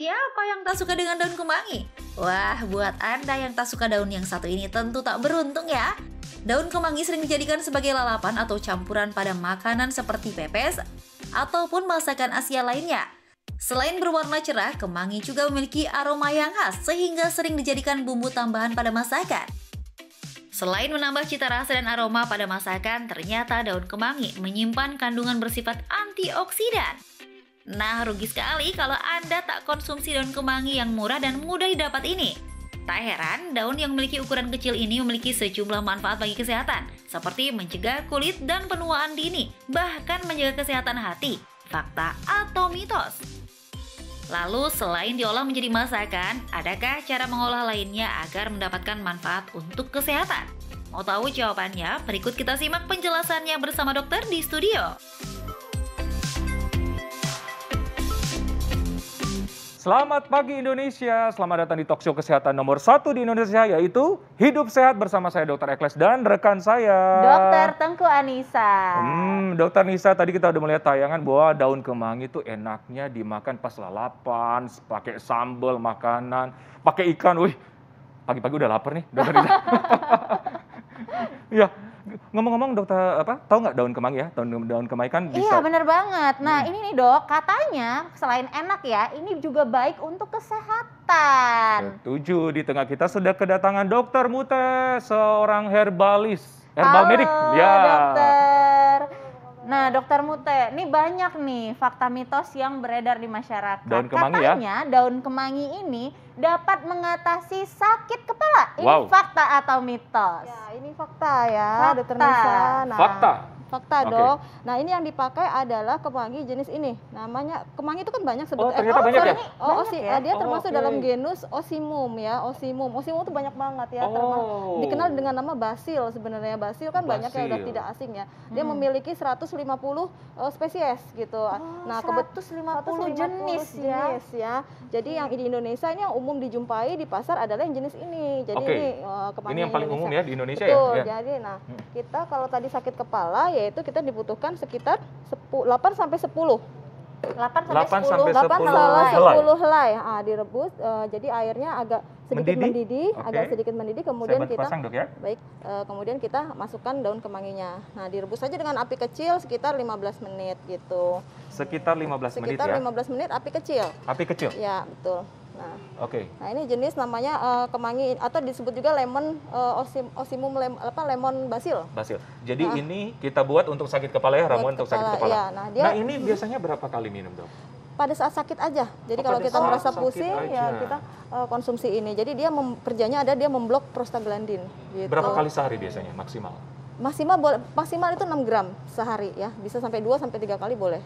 Siapa yang tak suka dengan daun kemangi? Wah, buat Anda yang tak suka daun yang satu ini tentu tak beruntung ya. Daun kemangi sering dijadikan sebagai lalapan atau campuran pada makanan seperti pepes ataupun masakan Asia lainnya. Selain berwarna cerah, kemangi juga memiliki aroma yang khas sehingga sering dijadikan bumbu tambahan pada masakan. Selain menambah cita rasa dan aroma pada masakan, ternyata daun kemangi menyimpan kandungan bersifat antioksidan. Nah, rugi sekali kalau Anda tak konsumsi daun kemangi yang murah dan mudah didapat ini. Tak heran, daun yang memiliki ukuran kecil ini memiliki sejumlah manfaat bagi kesehatan, seperti mencegah kulit dan penuaan dini, bahkan menjaga kesehatan hati. Fakta atau mitos? Lalu, selain diolah menjadi masakan, adakah cara mengolah lainnya agar mendapatkan manfaat untuk kesehatan? Mau tahu jawabannya? Berikut kita simak penjelasannya bersama dokter di studio. Selamat pagi Indonesia, selamat datang di talkshow kesehatan nomor 1 di Indonesia, yaitu Hidup Sehat bersama saya Dr. Ekles dan rekan saya Dr. Tengku Anissa. Dr. Nisa, tadi kita udah melihat tayangan bahwa daun kemangi itu enaknya dimakan pas lalapan, pakai sambal makanan, pakai ikan. Wih, pagi-pagi udah lapar nih, Dr. Nisa. Ya, ngomong-ngomong dokter, tahu nggak daun kemangi ya? Daun kemangi kan bisa. Iya, bener banget. Nah, ini nih dok, katanya selain enak ya, ini juga baik untuk kesehatan. Setuju, di tengah kita sudah kedatangan Dokter Mute, seorang herbalis, herbal Halo, medik. Ya. dokter. Nah, dokter Mute, ini banyak nih fakta mitos yang beredar di masyarakat. Daun kemangi ya? Katanya daun kemangi ini dapat mengatasi sakit kepala. Ini Wow. fakta atau mitos? Ya, ini fakta ya, Fakta. Dokter Nisa. Nah, Fakta. fakta Oke. dok. Nah, ini yang dipakai adalah kemangi jenis ini. Namanya kemangi itu kan banyak sebetulnya. ternyata banyak ya? Dia termasuk Oke. dalam genus Osimum ya, Osimum. Osimum itu banyak banget ya. Oh. Dikenal dengan nama basil sebenarnya. Basil kan banyak yang udah Basil. tidak asing ya. Dia memiliki 150 spesies gitu. Nah, 150 jenis ya. ya. Jadi yang di Indonesia ini yang umum dijumpai di pasar adalah yang jenis ini. Jadi Oke. ini kemangi Ini yang paling umum ya di Indonesia Betul, ya? jadi kita kalau tadi sakit kepala yaitu kita dibutuhkan sekitar 8 sampai 10. 8 8 sampai 10. sampai 8 10 salah helai. 10 helai. Direbus jadi airnya agak sedikit mendidih, Oke. agak sedikit mendidih Saya kemudian bantu kita pasang dok ya. baik kemudian kita masukkan daun kemanginya. Nah, direbus saja dengan api kecil sekitar 15 menit gitu. Sekitar 15 menit Sekitar ya. 15 menit api kecil. Api kecil. Ya, betul. Nah, Oke. ini jenis namanya kemangi atau disebut juga lemon osimum lemon basil. Basil. Jadi ini kita buat untuk sakit kepala ya, ramuan untuk sakit kepala. Iya, nah, dia ini biasanya berapa kali minum dok? pada saat sakit aja. Jadi Oh, kalau pada kita saat merasa sakit pusing aja. ya kita konsumsi ini. Jadi dia kerjanya ada dia memblok prostaglandin gitu. Berapa kali sehari biasanya maksimal? Maksimal itu 6 gram sehari ya. Bisa sampai 2 sampai 3 kali boleh.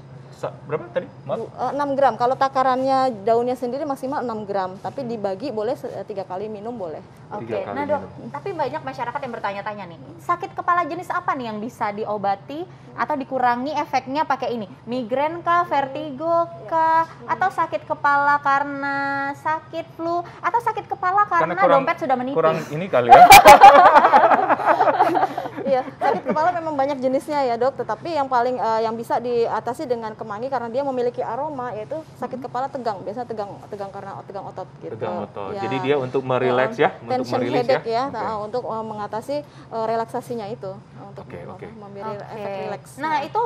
Berapa tadi? Maaf. 6 gram. Kalau takarannya daunnya sendiri maksimal 6 gram, tapi dibagi boleh 3 kali minum boleh. Oke, 3 kali nah dok, minum. tapi banyak masyarakat yang bertanya-tanya nih, sakit kepala jenis apa nih yang bisa diobati atau dikurangi efeknya pakai ini? Migrain kah, vertigo kah, atau sakit kepala karena sakit flu, atau sakit kepala karena dompet sudah menipis? Kurang ini kali ya. Iya, sakit kepala memang banyak jenisnya ya dok, tetapi yang paling yang bisa diatasi dengan kemangi karena dia memiliki aroma yaitu sakit kepala tegang, biasanya tegang karena tegang otot gitu. Tegang otot. Ya. Jadi dia untuk merileks ya, untuk Tension merilis headache ya, Oke. untuk mengatasi relaksasinya itu, untuk Oke. memberi Oke. efek rileks. Nah itu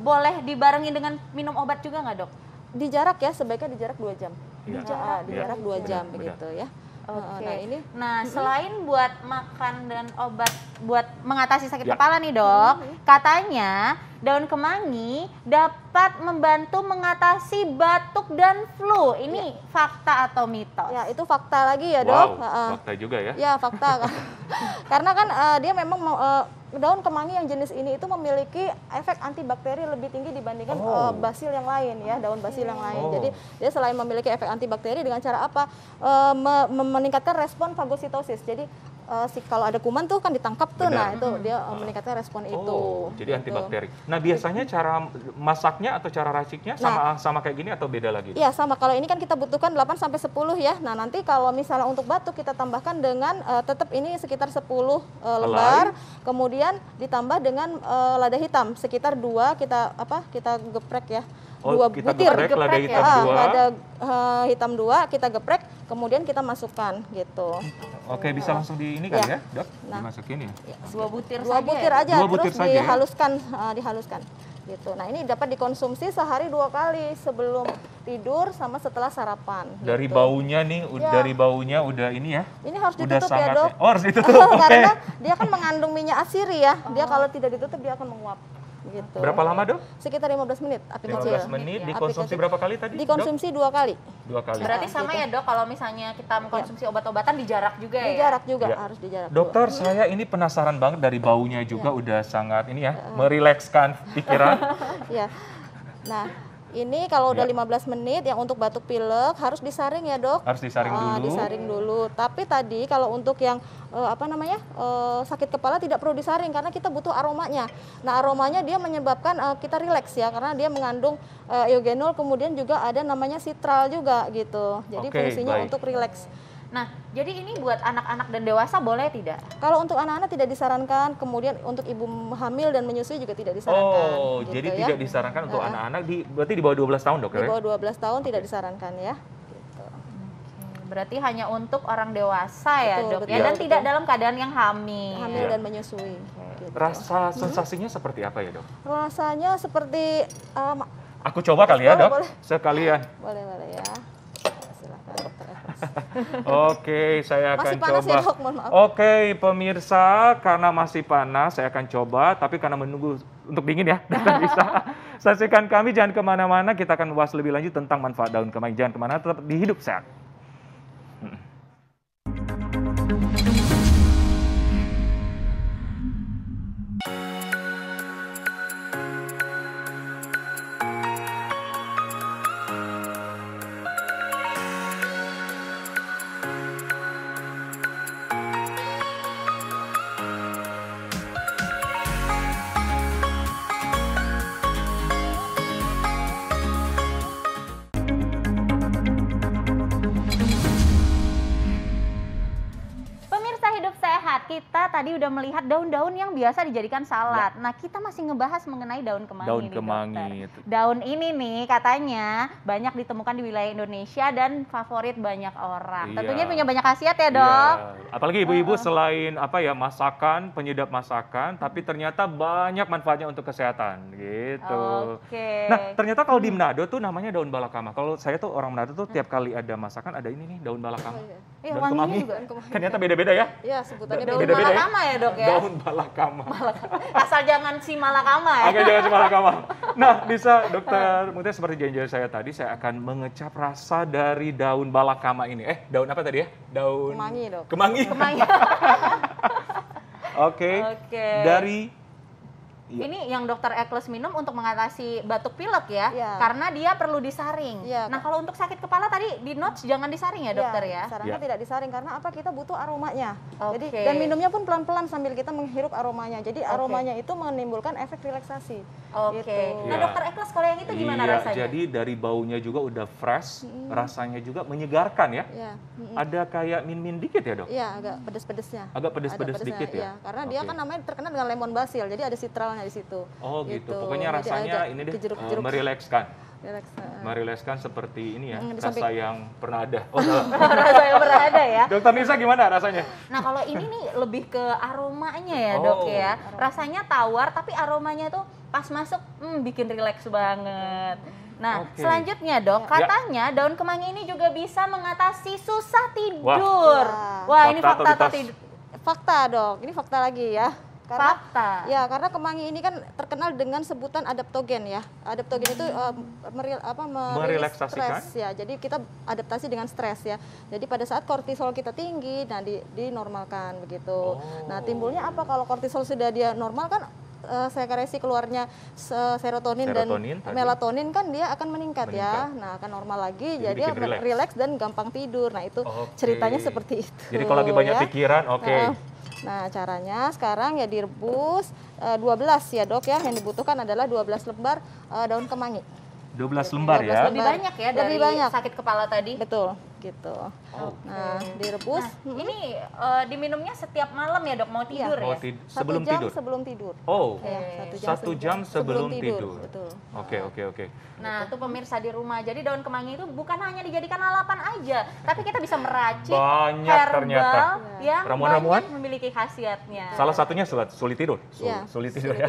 boleh dibarengi dengan minum obat juga nggak dok? Di jarak ya, sebaiknya di jarak 2 jam. Iya. Di Iya. jarak 2 jam Benar. begitu ya. Oke. Nah ini Nah, selain buat makan dan obat buat mengatasi sakit Ya. kepala nih, Dok, katanya daun kemangi dapat membantu mengatasi batuk dan flu. Ini fakta atau mitos? ya itu fakta lagi ya dok. Wow, fakta juga ya. Ya fakta. Karena kan dia memang daun kemangi yang jenis ini itu memiliki efek antibakteri lebih tinggi dibandingkan basil yang lain ya, daun basil yang lain. Oh. Jadi dia selain memiliki efek antibakteri dengan cara apa? Meningkatkan respon fagositosis. Jadi kalau ada kuman tuh kan ditangkap tuh, Benar. nah itu dia meningkatkan respon itu. Jadi gitu. antibakteri. Nah, biasanya cara masaknya atau cara raciknya sama kayak gini atau beda lagi? Iya sama, kalau ini kan kita butuhkan 8 sampai 10 ya. Nah nanti kalau misalnya untuk batuk kita tambahkan dengan tetap ini sekitar 10 lembar, kemudian ditambah dengan lada hitam sekitar 2 kita geprek ya. Oh, kita geprek lada hitam ya? 2. Lada hitam 2 kita geprek, kemudian kita masukkan gitu. Oke, bisa langsung di ini kali Ya. ya, Dok? Nah. Dimasukin ya? 2 butir Dua saja butir ya? aja, Dua butir terus saja ya? dihaluskan gitu. Nah ini dapat dikonsumsi sehari 2 kali, sebelum tidur sama setelah sarapan. Dari gitu. baunya nih, Ya. dari baunya udah ini ya. Ini harus Udah ditutup ya sangat dok. Oh, harus ditutup. Oke. Karena dia kan mengandung minyak asiri ya. Dia kalau tidak ditutup dia akan menguap. Gitu. Berapa lama, Dok? Sekitar 15 menit api 15 kecil. menit, Api dikonsumsi kecil. berapa kali tadi? Dok? Dikonsumsi 2 kali. 2 kali. Berarti Ya, sama gitu. ya dok, kalau misalnya kita mengkonsumsi obat-obatan dijarak juga ya? Dijarak juga, Ya. harus dijarak. Dokter, saya ini penasaran banget dari baunya juga udah sangat ini ya, merilekskan pikiran. Ya. Nah, ini kalau udah Ya. 15 menit yang untuk batuk pilek harus disaring ya, Dok. Harus disaring dulu. Disaring dulu. Tapi tadi kalau untuk yang sakit kepala tidak perlu disaring karena kita butuh aromanya. Nah, aromanya dia menyebabkan kita rileks ya karena dia mengandung eugenol, kemudian juga ada namanya sitral juga gitu. Jadi Oke, fungsinya baik. untuk rileks. Nah, jadi ini buat anak-anak dan dewasa boleh tidak? Kalau untuk anak-anak tidak disarankan, kemudian untuk ibu hamil dan menyusui juga tidak disarankan. Oh, gitu jadi ya. tidak disarankan untuk anak-anak berarti di bawah 12 tahun, Dok Di ya? bawah 12 tahun tidak disarankan ya. Gitu. Berarti hanya untuk orang dewasa ya Betul, dok betul, ya, dan betul. tidak dalam keadaan yang hamil. Hamil Ya. dan menyusui. Gitu. Rasa sensasinya seperti apa ya, Dok? Rasanya seperti Aku coba kali ya, Boleh, Dok. boleh. Sekalian. boleh ya. Silakan dokter Eros. Oke, saya akan Masih panas coba. ya, Dok? Mohon maaf. Oke, pemirsa, karena masih panas, saya akan coba. Tapi karena menunggu untuk dingin ya, dan bisa saksikan kami. Jangan kemana-mana, kita akan bahas lebih lanjut tentang manfaat daun kemangi. Jangan kemana, tetap di Hidup Sehat. Pemirsa Hidup Sehat, kita tadi udah melihat daun-daun yang biasa dijadikan salad. Nah, kita masih ngebahas mengenai daun kemangi Daun nih, kemangi. dokter. Daun ini nih katanya banyak ditemukan di wilayah Indonesia dan favorit banyak orang. Iya. Tentunya punya banyak khasiat ya, Dok. Iya. Apalagi ibu-ibu selain masakan, penyedap masakan, tapi ternyata banyak manfaatnya untuk kesehatan gitu. Oke. Nah, ternyata kalau di Manado tuh namanya daun balakama. Kalau saya tuh orang Manado tuh tiap kali ada masakan ada ini nih daun balakama. Iya, Daun wanginya kemangi. juga. Ternyata beda-beda ya. Ya, sebutannya Daun beda. Beda-beda ya? malakama ya, Dok ya. Daun balakama. Asal jangan si malakama ya. Oke, jangan cuma balakama. Nah, bisa dokter, mungkin seperti janji saya tadi, saya akan mengecap rasa dari daun balakama ini. Daun apa tadi ya? Daun Kemangi, Dok. Kemangi. Kemangi. Oke. Oke. Dari Iya. Ini yang dokter Ekles minum untuk mengatasi batuk pilek ya, Iya. karena dia perlu disaring. Iya, Nah kalau untuk sakit kepala tadi di notes jangan disaring ya dokter ya. Sarannya Ya. tidak disaring karena apa? Kita butuh aromanya. Jadi Oke. dan minumnya pun pelan-pelan sambil kita menghirup aromanya. Jadi Oke. aromanya itu menimbulkan efek relaksasi. Oke. Gitu. Nah Iya. dokter Ekles kalau yang itu gimana Iya, rasanya? jadi dari baunya juga udah fresh, rasanya juga menyegarkan ya. Ya. Ada kayak min-min dikit ya, Dok? Iya, agak pedes-pedesnya. Agak pedes-pedes Ada pedesnya, dikit ya? iya. Karena dia Oke. kan namanya terkenal dengan lemon basil, jadi ada sitralnya di situ. Oh gitu. Gitu. Pokoknya Jadi rasanya agak ini deh kejeruk-jeruk. merilekskan. Relax. Merilekskan seperti ini ya, Di rasa samping- yang pernah ada. Oh, salah. Rasa yang berada ya. Dokter Nisa gimana rasanya? Nah kalau ini nih lebih ke aromanya ya Oh. dok ya. Rasanya tawar tapi aromanya tuh pas masuk bikin rileks banget. Nah Oke. selanjutnya dok, Ya. katanya daun kemangi ini juga bisa mengatasi susah tidur. Wah. Wah ini Fakta atau fakta atau mitos? tidak? Fakta, Dok. Ini fakta lagi ya. Karena Fakta. ya, karena kemangi ini kan terkenal dengan sebutan adaptogen ya. Adaptogen itu merilis Merelaksasikan? stres ya. Jadi kita adaptasi dengan stres ya. Jadi pada saat kortisol kita tinggi, nah dinormalkan begitu. Nah, timbulnya apa kalau kortisol sudah dia normal kan sekresi keluarnya serotonin dan Serotonin tadi. melatonin kan dia akan meningkat ya. Meningkat. Nah, akan normal lagi Jadi jadi dia bikin rileks. rileks dan gampang tidur. Nah, itu Oke. ceritanya seperti itu. Jadi kalau lagi banyak ya. pikiran, oke. Nah, caranya sekarang ya direbus 12 ya, Dok ya. Yang dibutuhkan adalah 12 lembar daun kemangi. 12 lembar 12 ya. Lebih banyak ya dari Lebih banyak. sakit kepala tadi. Betul. gitu. Oh. Nah, direbus. Nah, ini diminumnya setiap malam ya dok, mau tidur Mau ya? sebelum 1 jam tidur. sebelum tidur. Oh, Ya, 1 jam sebelum tidur. Betul. Oke. Nah, tuh pemirsa di rumah. Jadi daun kemangi itu bukan hanya dijadikan lalapan aja, tapi kita bisa meracik Banyak herbal ternyata. yang Ramuan-ramuan? banyak memiliki khasiatnya. Salah satunya sulit tidur. Ya, Sulit tidur ya.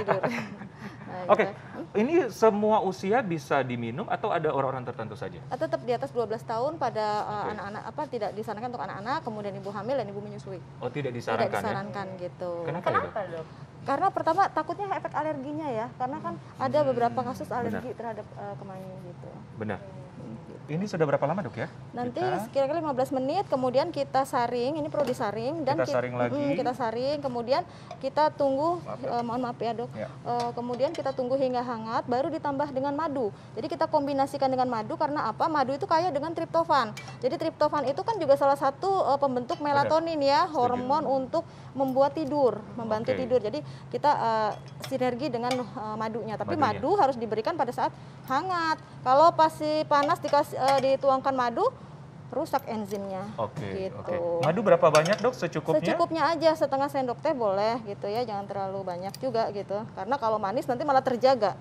Nah, Oke, gitu. ini semua usia bisa diminum atau ada orang-orang tertentu saja? Tetap di atas 12 tahun pada Oke. anak-anak tidak disarankan untuk anak-anak, kemudian ibu hamil dan ibu menyusui. Oh, tidak Tidak disarankan ya? disarankan gitu. Kenapa ya, Dok? Kenapa dok? Karena pertama takutnya efek alerginya ya, karena kan ada beberapa kasus alergi terhadap kemangi gitu. Benar. Ini sudah berapa lama, Dok ya? Nanti Kita- kira-kira 15 menit, kemudian kita saring, ini perlu disaring dan Kita saring lagi. kita saring, kemudian kita tunggu, mohon maaf ya dok, Ya. kemudian kita tunggu hingga hangat, baru ditambah dengan madu. Jadi kita kombinasikan dengan madu karena apa? Madu itu kaya dengan triptofan. Jadi triptofan itu kan juga salah satu pembentuk melatonin ya, hormon untuk membuat tidur, membantu Oke. tidur. Jadi kita sinergi dengan madunya. Tapi Madunya. madu harus diberikan pada saat hangat. Kalau pasti panas dituangkan madu, rusak enzimnya. Oke, gitu. oke. Madu berapa banyak, Dok? Secukupnya? Secukupnya aja, setengah sendok teh boleh gitu ya, jangan terlalu banyak juga gitu. Karena kalau manis nanti malah terjaga.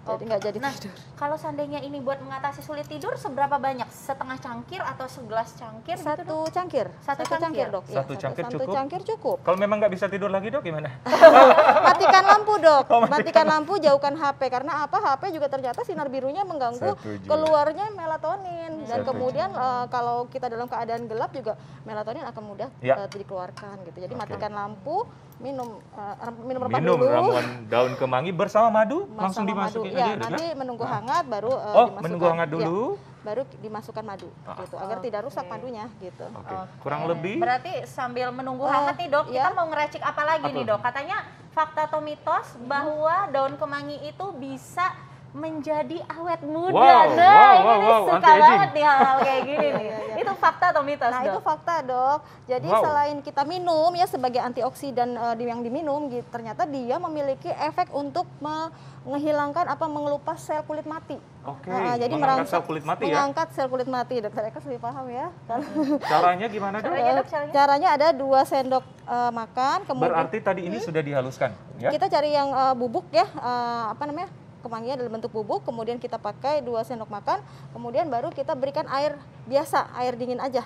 Jadi nggak jadi Nah, tidur. kalau seandainya ini buat mengatasi sulit tidur, seberapa banyak? Setengah cangkir atau segelas cangkir? gitu, Satu Dok? cangkir, Satu cangkir? dok. Satu cangkir satu cukup? cangkir cukup. Kalau memang nggak bisa tidur lagi, Dok, gimana? Matikan lampu dok, Oh, matikan lampu, jauhkan HP karena apa? HP juga ternyata sinar birunya mengganggu Setuju. keluarnya melatonin dan Setuju. kemudian kalau kita dalam keadaan gelap juga melatonin akan mudah Ya. dikeluarkan gitu. Jadi Oke. matikan lampu, minum rempah Minum dulu. ramuan daun kemangi bersama madu, Sama langsung madu. dimasukin Ya, aja, Dok, nanti ya? menunggu hangat baru Oh, dimasukkan. menunggu hangat Ya, dulu. baru dimasukkan madu gitu agar tidak rusak Oke. madunya gitu. Oke. Kurang lebih Berarti sambil menunggu hangat nih dok, ya. kita mau ngeracik apa lagi Apa? nih dok? Katanya fakta atau mitos bahwa daun kemangi itu bisa menjadi awet muda. Wow, Nah, wow, ini wow, suka anti-aging. banget nih hal-hal kayak gini nih. Iya. Itu fakta atau mitos Nah, itu dok? fakta, Dok. Jadi Wow. selain kita minum ya sebagai antioksidan yang diminum gitu, ternyata dia memiliki efek untuk menghilangkan mengelupas sel kulit mati. Oke, Jadi mengangkat sel kulit mati ya? mengangkat sel kulit mati. Dokter Eka lebih paham ya. Caranya gimana, Dok? Caranya, Dok, caranya? Caranya ada 2 sendok makan, kemudian Berarti tadi ini sudah dihaluskan, ya? kita cari yang bubuk ya, kemanginya dalam bentuk bubuk, kemudian kita pakai 2 sendok makan, kemudian baru kita berikan air biasa, air dingin aja.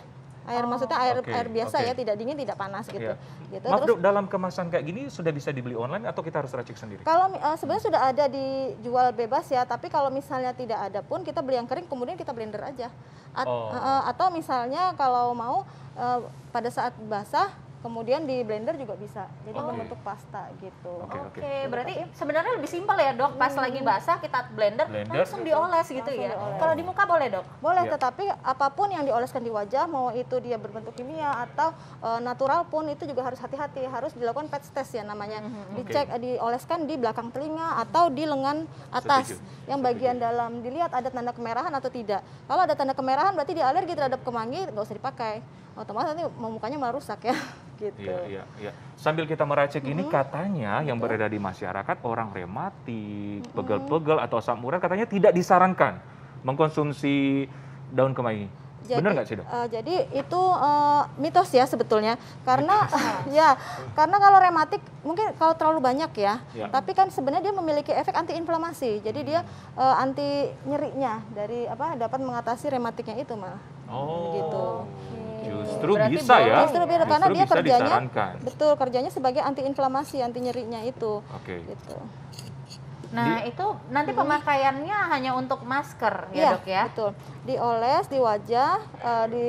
Maksudnya Oke, air biasa oke. ya, tidak dingin, tidak panas gitu. Iya. Gitu. Maaf, Terus Dok, dalam kemasan kayak gini sudah bisa dibeli online atau kita harus racik sendiri? kalau sebenarnya sudah ada dijual bebas ya, tapi kalau misalnya tidak ada pun kita beli yang kering, kemudian kita blender aja. Oh. Atau misalnya kalau mau pada saat basah, kemudian di blender juga bisa. Jadi Oke. membentuk pasta gitu. Oke. Oke, berarti sebenarnya lebih simpel ya dok. Pas lagi basah kita blender, Blender. langsung dioles gitu Langsung ya. dioles. Kalau di muka boleh dok? Boleh, Iya. tetapi apapun yang dioleskan di wajah, mau itu dia berbentuk kimia atau natural pun itu juga harus hati-hati, harus dilakukan PET test ya namanya. Dicek, dioleskan di belakang telinga atau di lengan atas. Setuju. Yang bagian dalam dilihat ada tanda kemerahan atau tidak. Kalau ada tanda kemerahan berarti dia alergi terhadap kemangi, nggak usah dipakai. Otomatis nanti mukanya malah rusak ya. Gitu. Iya. Sambil kita meracik ini katanya yang beredar di masyarakat orang rematik, pegel-pegel atau asam urat katanya tidak disarankan mengkonsumsi daun kemangi. Benar nggak sih, Dok? Jadi itu mitos ya sebetulnya, karena ya karena kalau rematik mungkin kalau terlalu banyak ya, Ya. tapi kan sebenarnya dia memiliki efek antiinflamasi, jadi dia anti nyerinya dari dapat mengatasi rematiknya itu malah. Oh. Gitu. Justru Berarti bisa ya. Justru beda karena dia bisa kerjanya disarankan. betul kerjanya sebagai antiinflamasi, anti nyerinya itu. Oke. Gitu. Nah itu nanti pemakaiannya hanya untuk masker ya Iya, dok ya? betul. Dioles di wajah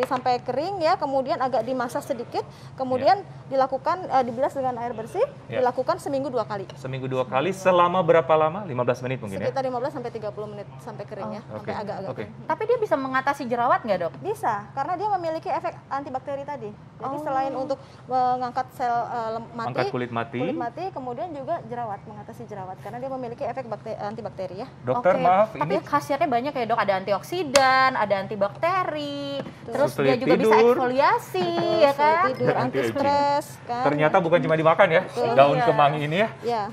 sampai kering ya, kemudian agak dimasak sedikit, kemudian dilakukan dibilas dengan air bersih, Ya. dilakukan seminggu 2 kali. Seminggu 2 kali selama berapa lama? 15 menit mungkin ya? Sekitar 15 sampai 30 menit sampai kering ya, Oke. sampai agak-agak Oke. kering. Tapi dia bisa mengatasi jerawat nggak dok? Bisa, karena dia memiliki efek antibakteri tadi. Jadi selain untuk mengangkat sel mati, Angkat kulit mati. kemudian juga jerawat, mengatasi jerawat karena dia memiliki efek antibakteri ya. Dokter Oke, maaf tapi ini khasiatnya banyak ya dok, ada antioksidan, ada antibakteri, terus Sulit dia juga bisa tidur. eksfoliasi ya Sulit kan? tidur, anti stres kan. ternyata bukan cuma dimakan ya, daun Iya. kemangi ini ya. Ya.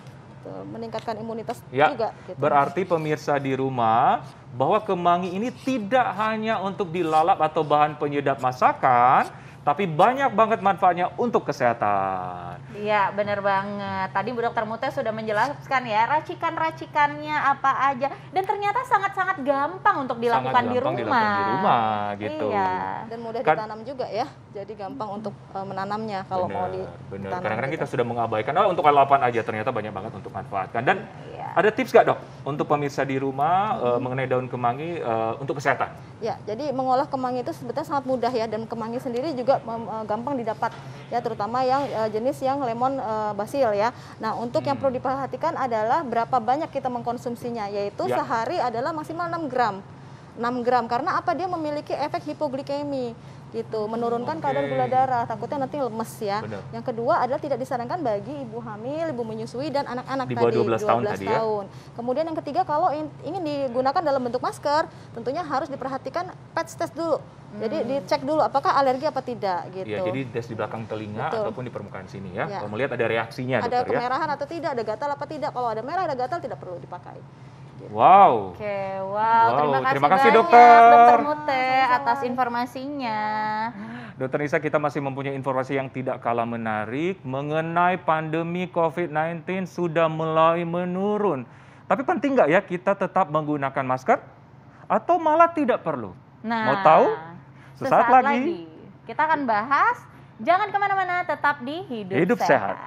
gitu, meningkatkan imunitas Ya, juga. Gitu. berarti pemirsa di rumah bahwa kemangi ini tidak hanya untuk dilalap atau bahan penyedap masakan, tapi banyak banget manfaatnya untuk kesehatan. Iya, bener banget. Tadi Bu Dokter Mutia sudah menjelaskan ya, racikan-racikannya apa aja. Dan ternyata sangat-sangat gampang untuk dilakukan Sangat di gampang rumah. dilakukan di rumah gitu. Iya. Dan mudah Kan- ditanam juga ya, jadi gampang untuk menanamnya kalau mau Benar. ditanam. Kadang-kadang gitu. kita sudah mengabaikan, untuk lalapan aja, ternyata banyak banget untuk manfaatkan. Dan Iya. ada tips nggak, Dok, untuk pemirsa di rumah mengenai daun kemangi untuk kesehatan? Ya, jadi mengolah kemangi itu sebetulnya sangat mudah ya, dan kemangi sendiri juga gampang didapat ya, terutama yang jenis yang lemon basil ya. Nah, untuk yang perlu diperhatikan adalah berapa banyak kita mengkonsumsinya, yaitu Ya. sehari adalah maksimal 6 gram. 6 gram karena apa? Dia memiliki efek hipoglikemi gitu, menurunkan kadar gula darah, takutnya nanti lemes ya. Benar. Yang kedua adalah tidak disarankan bagi ibu hamil, ibu menyusui dan anak-anak Di bawah tadi 12 tahun tadi ya. tahun. Kemudian yang ketiga, kalau ingin digunakan dalam bentuk masker, tentunya harus diperhatikan patch test dulu. Jadi dicek dulu apakah alergi apa tidak gitu. Ya, jadi tes di belakang telinga Betul. ataupun di permukaan sini ya. Ya. Kalau melihat ada reaksinya, Ada dokter ya. kemerahan atau tidak, ada gatal apa tidak. Kalau ada merah, ada gatal, tidak perlu dipakai. Wow. Oke, wow, Terima kasih, banyak dokter. Dokter Mute atas informasinya. Dokter Nisa, kita masih mempunyai informasi yang tidak kalah menarik mengenai pandemi COVID-19 sudah mulai menurun. Tapi penting nggak ya kita tetap menggunakan masker atau malah tidak perlu? Nah, Mau tahu? Sesaat lagi. Kita akan bahas, jangan kemana-mana, tetap di Hidup Sehat.